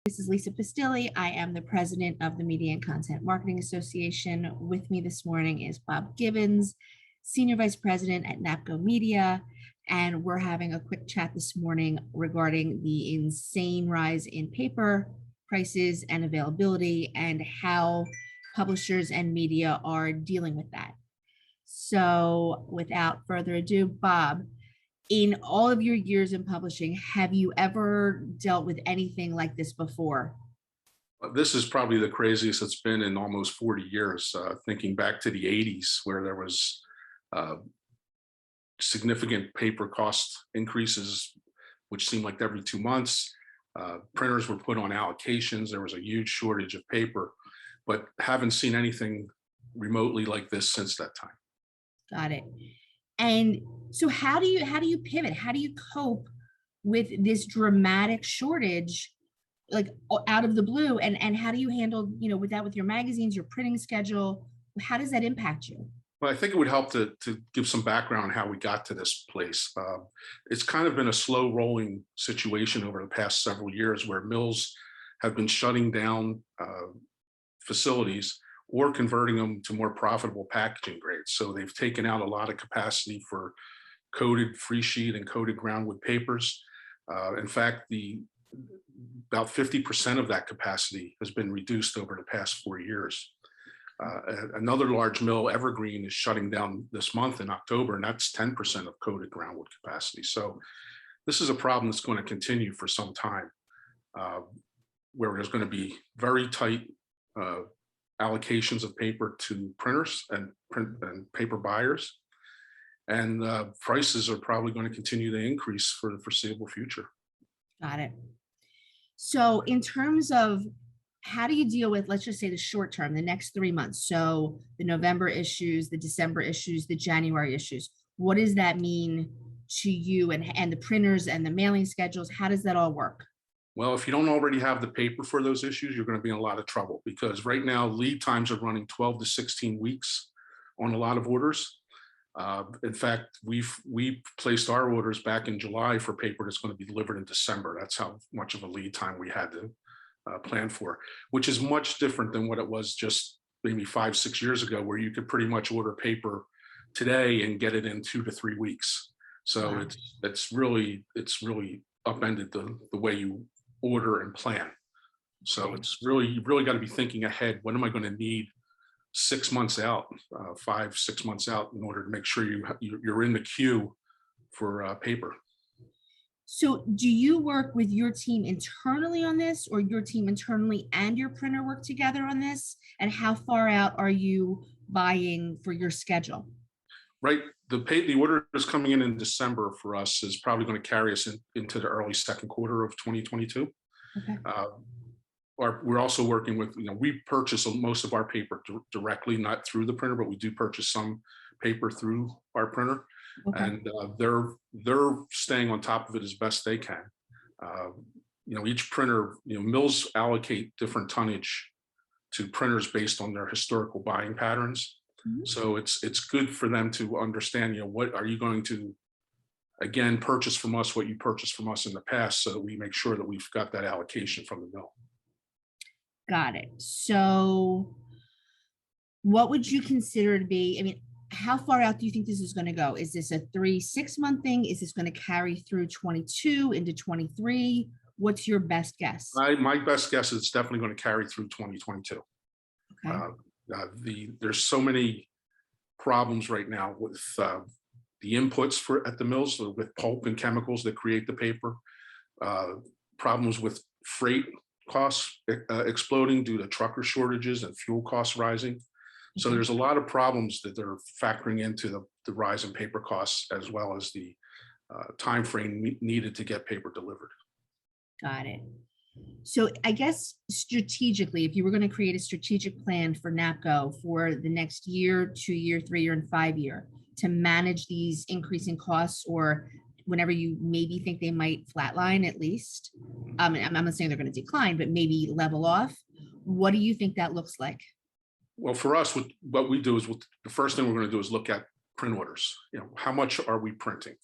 This is Lisa Pistilli. I am the president of the Media and Content Marketing Association. With me this morning is Bob Gibbons, senior vice president at NAPCO Media. And we're having a quick chat this morning regarding the insane rise in paper prices and availability and how publishers and media are dealing with that. So without further ado, Bob, in all of your years in publishing, have you ever dealt with anything like this before? This is probably the craziest it's been in almost 40 years, thinking back to the 80s, where there was significant paper cost increases, which seemed like every 2 months. Printers were put on allocations. There was a huge shortage of paper, but haven't seen anything remotely like this since that time. Got it. And so how do you pivot? How do you cope with this dramatic shortage, like out of the blue? And how do you handle, with that, with your magazines, your printing schedule? How does that impact you? Well, I think it would help to give some background on how we got to this place. It's kind of been a slow rolling situation over the past several years where mills have been shutting down facilities or converting them to more profitable packaging grades. So they've taken out a lot of capacity for coated free sheet and coated groundwood papers. In fact, about 50% of that capacity has been reduced over the past 4 years. Another large mill, Evergreen, is shutting down this month in October, and that's 10% of coated groundwood capacity. So this is a problem that's going to continue for some time, where there's going to be very tight allocations of paper to printers and paper buyers, and prices are probably going to continue to increase for the foreseeable future. Got it. So in terms of how do you deal with, let's just say, the short term, the next 3 months, so the November issues, the December issues, the January issues, what does that mean to you and the printers and the mailing schedules? How does that all work? Well, if you don't already have the paper for those issues, you're going to be in a lot of trouble, because right now lead times are running 12 to 16 weeks on a lot of orders. In fact, we placed our orders back in July for paper that's going to be delivered in December. That's how much of a lead time we had to plan for, which is much different than what it was just maybe 5-6 years ago, where you could pretty much order paper today and get it in 2 to 3 weeks. So wow. it's really upended the way you order and plan. So it's you've really got to be thinking ahead. What am I going to need 6 months out, 5-6 months out, in order to make sure you're in the queue for paper? So do you work with your team internally on this, or your team internally and your printer work together on this? And how far out are you buying for your schedule? Right. The order is coming in December for us is probably going to carry us into the early second quarter of 2022. Okay. We're also working with, we purchase most of our paper directly, not through the printer, but we do purchase some paper through our printer. Okay. And they're staying on top of it as best they can. Each printer, mills allocate different tonnage to printers based on their historical buying patterns. Mm-hmm. So it's good for them to understand, what are you going to, again, purchase from us, what you purchased from us in the past, so that we make sure that we've got that allocation from the mill. Got it. So what would you consider to be, how far out do you think this is going to go? Is this a 3-6 month thing? Is this going to carry through 22 into 23? What's your best guess? My best guess is it's definitely going to carry through 2022. Okay. There's so many problems right now with the inputs at the mills, with pulp and chemicals that create the paper, problems with freight costs exploding due to trucker shortages and fuel costs rising. So there's a lot of problems that they're factoring into the rise in paper costs, as well as the time frame needed to get paper delivered. Got it. So I guess strategically, if you were going to create a strategic plan for NAPCO for the next year, 2 year, 3 year, and 5 year to manage these increasing costs, or whenever you maybe think they might flatline, at least, I'm not saying they're going to decline, but maybe level off, what do you think that looks like? Well, for us, what we do is the first thing we're going to do is look at print orders. How much are we printing?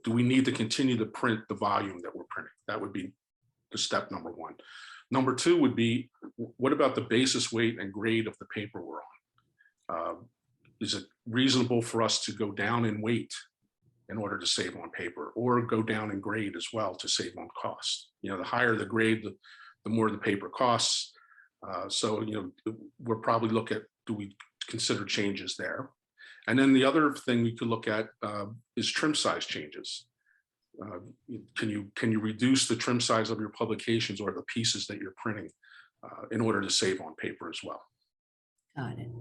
Do we need to continue to print the volume that we're printing? That would be the step number one. Number two would be, what about the basis weight and grade of the paper we're on? Is it reasonable for us to go down in weight in order to save on paper, or go down in grade as well to save on cost? The higher the grade, the more the paper costs. So, we'll probably look at, do we consider changes there? And then the other thing we could look at is trim size changes. Can you reduce the trim size of your publications or the pieces that you're printing in order to save on paper as well? Got it.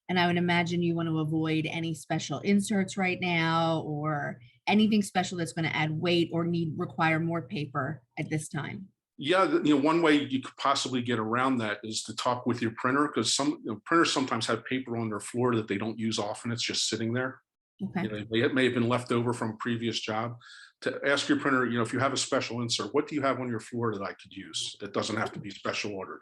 And I would imagine you want to avoid any special inserts right now, or anything special that's going to add weight or require more paper at this time. Yeah, one way you could possibly get around that is to talk with your printer, because some printers sometimes have paper on their floor that they don't use often. It's just sitting there. Okay. It may have been left over from a previous job. To ask your printer, if you have a special insert, what do you have on your floor that I could use that doesn't have to be special ordered?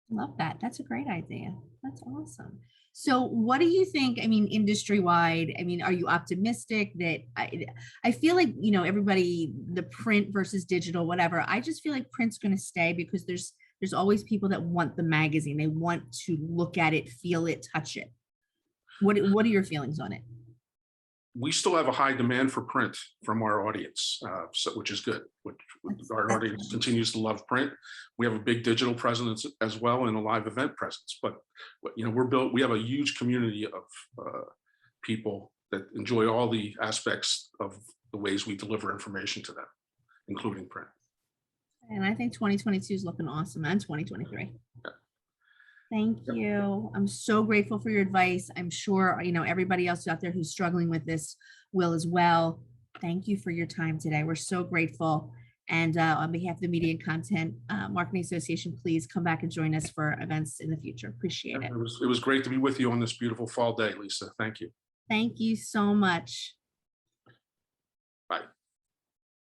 Love that. That's a great idea. That's awesome. So what do you think? I mean, industry wide, are you optimistic that I feel like, everybody, the print versus digital, whatever, I just feel like print's going to stay, because there's always people that want the magazine. They want to look at it, feel it, touch it. What are your feelings on it? We still have a high demand for print from our audience, which is good. Our audience continues to love print. We have a big digital presence as well, and a live event presence. But we have a huge community of people that enjoy all the aspects of the ways we deliver information to them, including print. And I think 2022 is looking awesome, and 2023. Yeah. Thank you. I'm so grateful for your advice. I'm sure, everybody else out there who's struggling with this will as well. Thank you for your time today. We're so grateful. And on behalf of the Media and Content Marketing Association, please come back and join us for events in the future. Appreciate it. It was great to be with you on this beautiful fall day, Lisa. Thank you. Thank you so much.